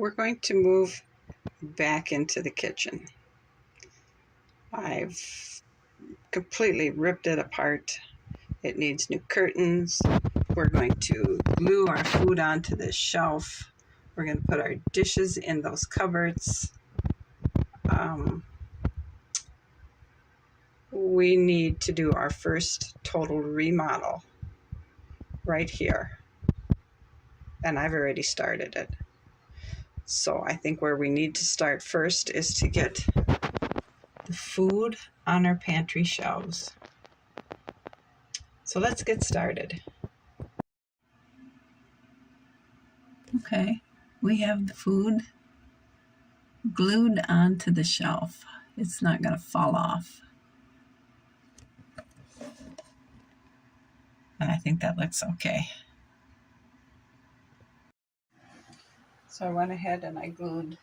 we're going to move back into the kitchen. I've completely ripped it apart. It needs new curtains. We're going to glue our food onto this shelf. We're going to put our dishes in those cupboards. We need to do our first total remodel right here. And I've already started it. So I think where we need to start first is to get the food on our pantry shelves. So let's get started. Okay, we have the food glued onto the shelf. It's not going to fall off. And I think that looks okay. So I went ahead and I glued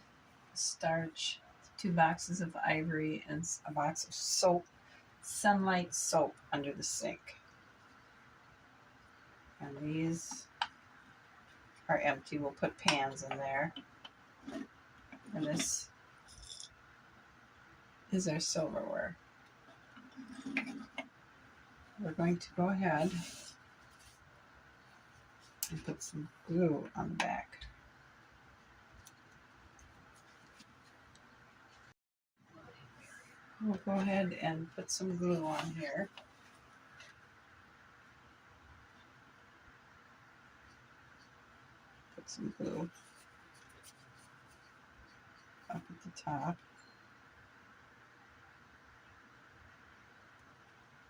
starch, 2 boxes of ivory, and a box of soap, Sunlight soap, under the sink. And these are empty. We'll put pans in there. And this is our silverware. We're going to go ahead and put some glue on the back. We'll go ahead and put some glue on here. Put some glue up at the top.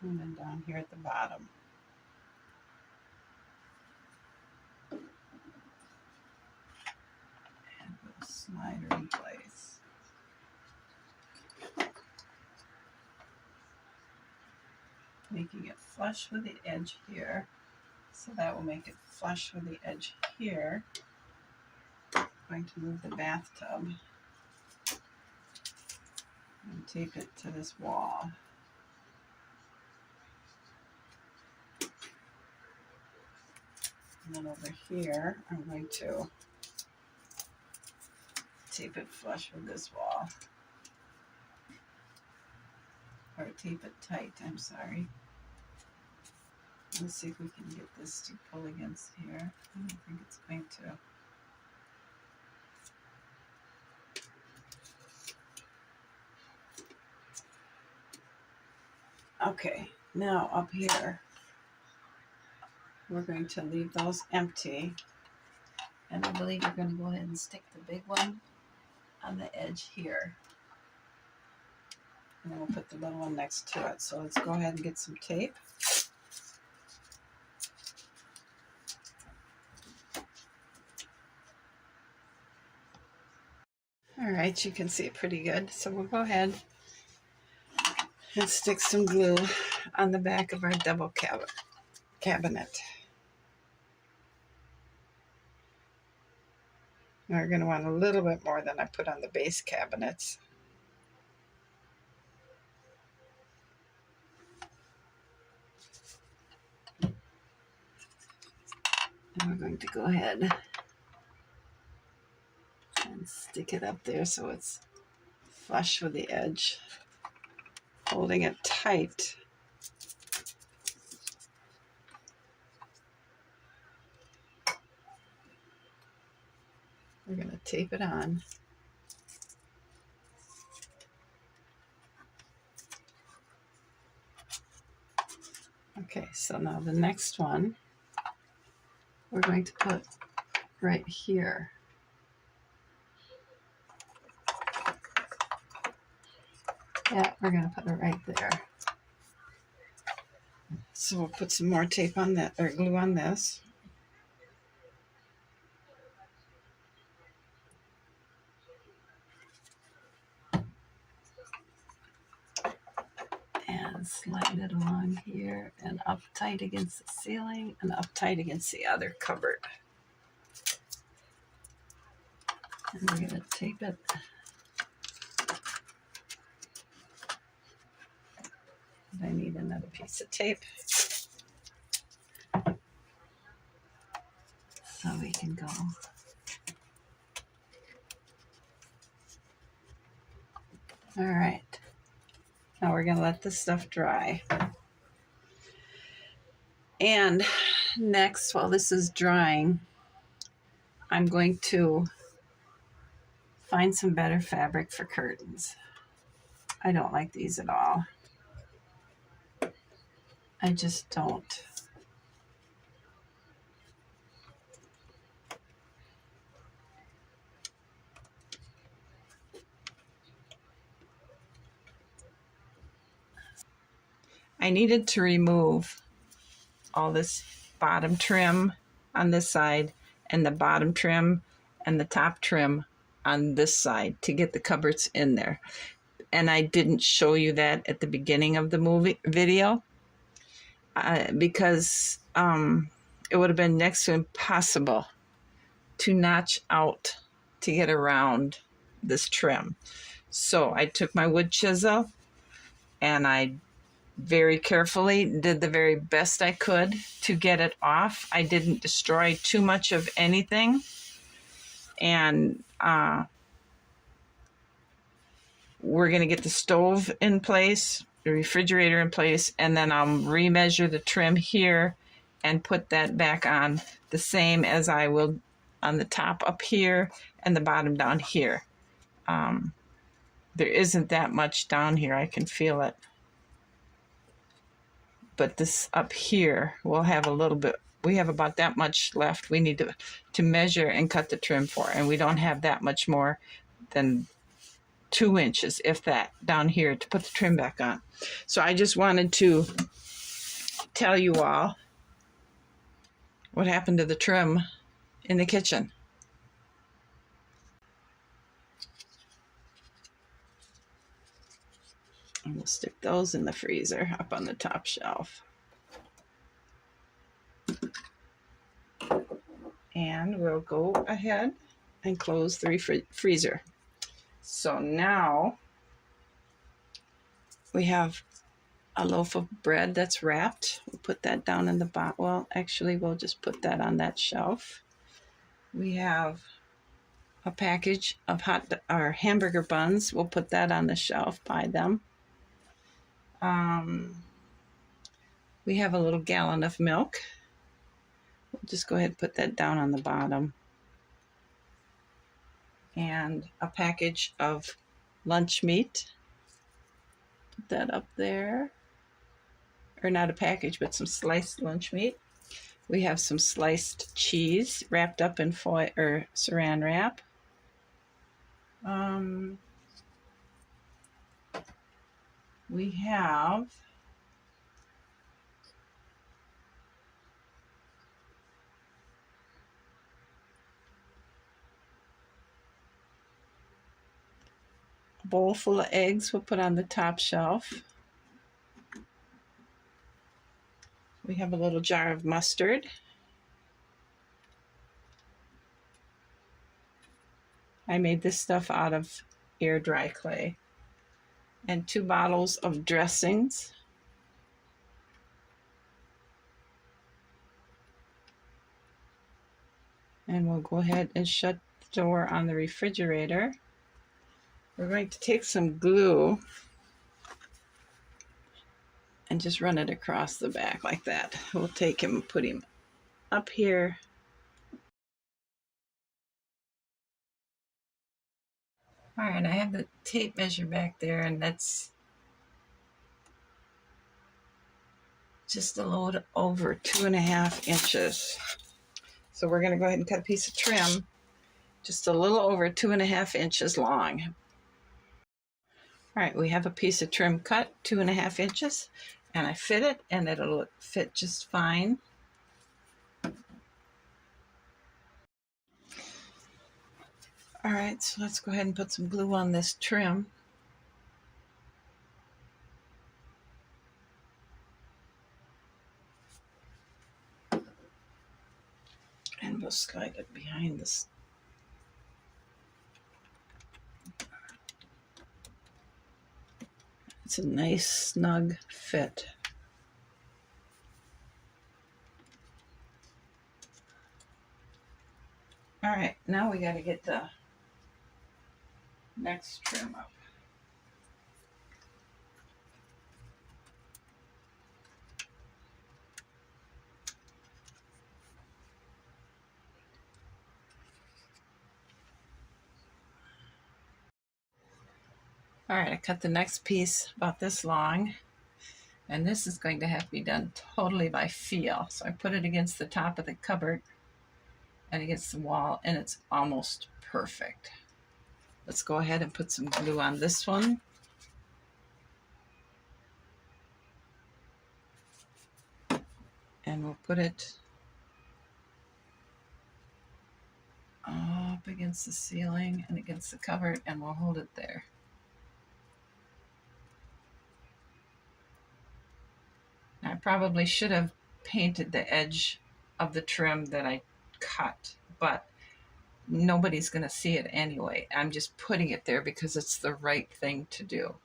And then down here at the bottom. And we'll slide her in place. Making it flush with the edge here. So that will make it flush with the edge here. I'm going to move the bathtub and tape it to this wall. And then over here, I'm going to tape it flush with this wall. Or tape it tight, I'm sorry. Let's see if we can get this to pull against here. I don't think it's going to. Okay, now up here, we're going to leave those empty. And I believe we're going to go ahead and stick the big one on the edge here. And then we'll put the little one next to it. So let's go ahead and get some tape. All right, you can see it pretty good. So we'll go ahead and stick some glue on the back of our double cabinet. Now we're going to want a little bit more than I put on the base cabinets. And we're going to go ahead and stick it up there so it's flush with the edge, holding it tight. We're going to tape it on. Okay, so now the next one we're going to put right here. Yeah, we're going to put it right there. So we'll put some more tape on that, or glue on this. And slide it along here and up tight against the ceiling and up tight against the other cupboard. And we're going to tape it. And I need another piece of tape so we can go All right. Now we're going to let this stuff dry. And next, while this is drying, I'm going to find some better fabric for curtains. I don't like these at all. I just don't. I needed to remove all this bottom trim on this side and the bottom trim and the top trim on this side to get the cupboards in there. And I didn't show you that at the beginning of the video because it would have been next to impossible to notch out to get around this trim. So I took my wood chisel and I very carefully did the very best I could to get it off. I didn't destroy too much of anything. And we're going to get the stove in place, the refrigerator in place, and then I'll remeasure the trim here and put that back on the same as I will on the top up here and the bottom down here. There isn't that much down here. I can feel it. But this up here, we'll have a little bit. We have about that much left. We need to measure and cut the trim for, and we don't have that much more than 2 inches, if that, down here to put the trim back on. So I just wanted to tell you all what happened to the trim in the kitchen. And we'll stick those in the freezer up on the top shelf. And we'll go ahead and close the freezer. So now we have a loaf of bread that's wrapped. We'll put that down in the bottom. Well, actually, we'll just put that on that shelf. We have a package of hamburger buns. We'll put that on the shelf by them. We have a little gallon of milk. We'll just go ahead and put that down on the bottom. And a package of lunch meat. Put that up there. Or not a package, but some sliced lunch meat. We have some sliced cheese wrapped up in foil or saran wrap. We have a bowl full of eggs we'll put on the top shelf. We have a little jar of mustard. I made this stuff out of air dry clay. And 2 bottles of dressings. And we'll go ahead and shut the door on the refrigerator. We're going to take some glue and just run it across the back like that. We'll take him and put him up here. All right, I have the tape measure back there, and that's just a little over 2.5 inches. So we're going to go ahead and cut a piece of trim just a little over 2.5 inches long. All right, we have a piece of trim cut 2.5 inches, and I fit it, and it'll fit just fine. All right, so let's go ahead and put some glue on this trim. And we'll slide it behind this. It's a nice snug fit. All right, now we got to get the next trim up. All right, I cut the next piece about this long, and this is going to have to be done totally by feel. So I put it against the top of the cupboard and against the wall, and it's almost perfect. Let's go ahead and put some glue on this one. And we'll put it up against the ceiling and against the cupboard, and we'll hold it there. Now, I probably should have painted the edge of the trim that I cut, but nobody's going to see it anyway. I'm just putting it there because it's the right thing to do.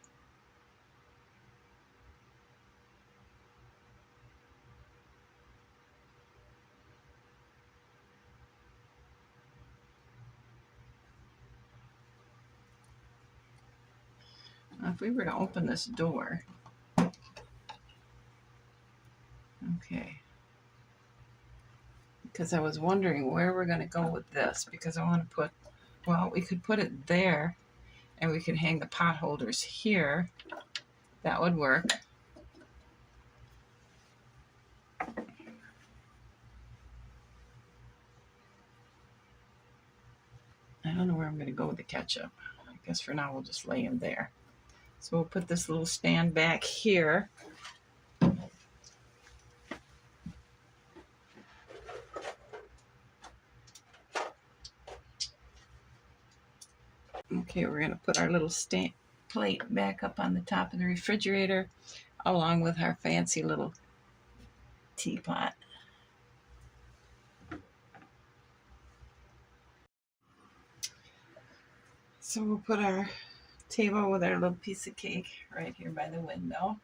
Now, if we were to open this door, okay, because I was wondering where we're going to go with this, because I want to put, well, we could put it there and we could hang the pot holders here. That would work. I don't know where I'm going to go with the ketchup. I guess for now we'll just lay him there. So we'll put this little stand back here. Okay, we're going to put our little stand plate back up on the top of the refrigerator along with our fancy little teapot. So we'll put our table with our little piece of cake right here by the window.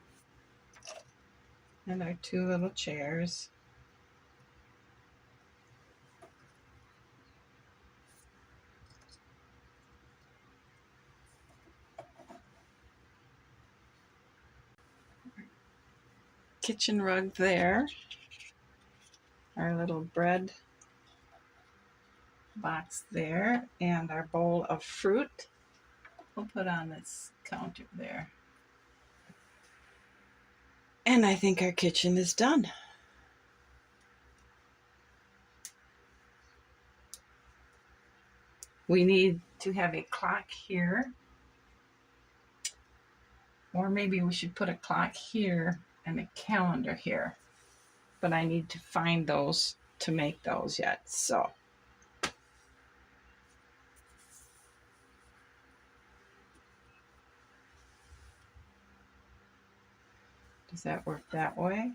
And our two little chairs. Kitchen rug there. Our little bread box there. And our bowl of fruit we'll put on this counter there. And I think our kitchen is done. We need to have a clock here. Or maybe we should put a clock here and a calendar here. But I need to find those to make those yet. So does that work that way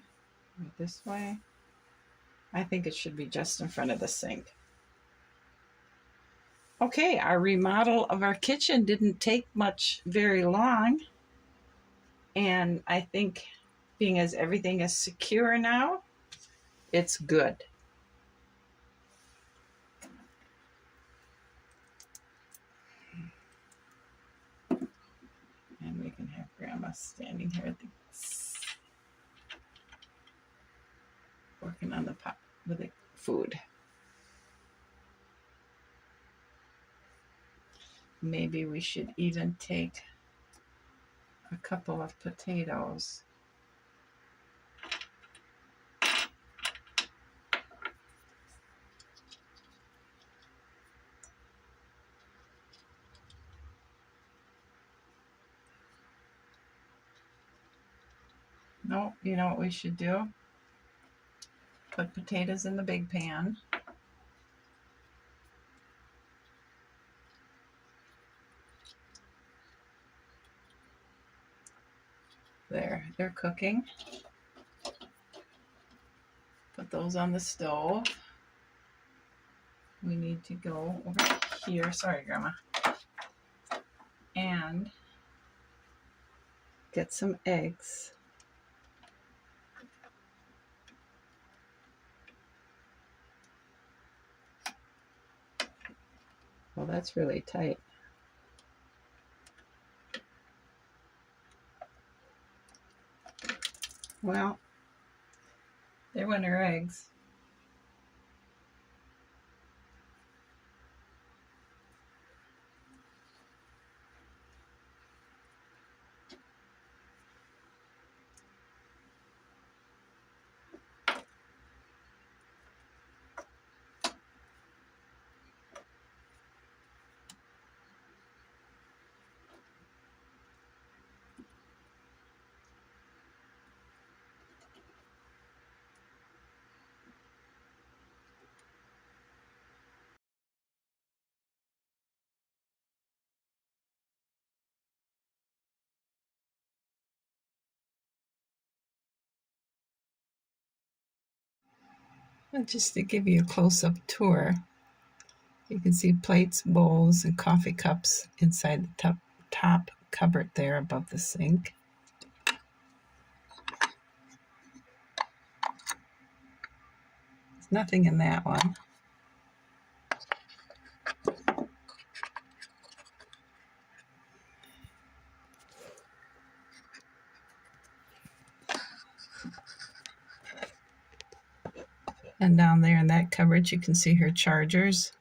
or this way? I think it should be just in front of the sink. Okay, our remodel of our kitchen didn't take very long. And I think being as everything is secure now, it's good. And we can have Grandma standing here at the working on the pot with the food. Maybe we should even take a couple of potatoes. No, you know what we should do? Put potatoes in the big pan. There, they're cooking. Put those on the stove. We need to go over here. Sorry, Grandma. And get some eggs. Well, that's really tight. Well, there went our eggs. And just to give you a close-up tour, you can see plates, bowls, and coffee cups inside the top cupboard there above the sink. There's nothing in that one. And down there in that cupboard, you can see her chargers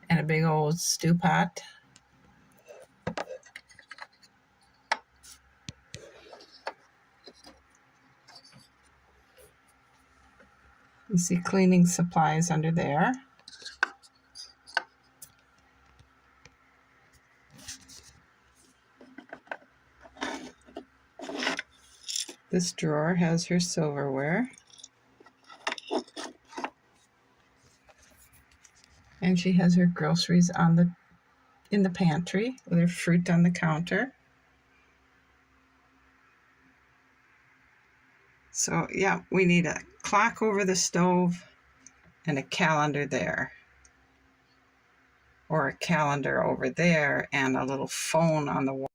and a big old stew pot. You see cleaning supplies under there. This drawer has her silverware. And she has her groceries in the pantry with her fruit on the counter. So yeah, we need a clock over the stove and a calendar there. Or a calendar over there and a little phone on the wall.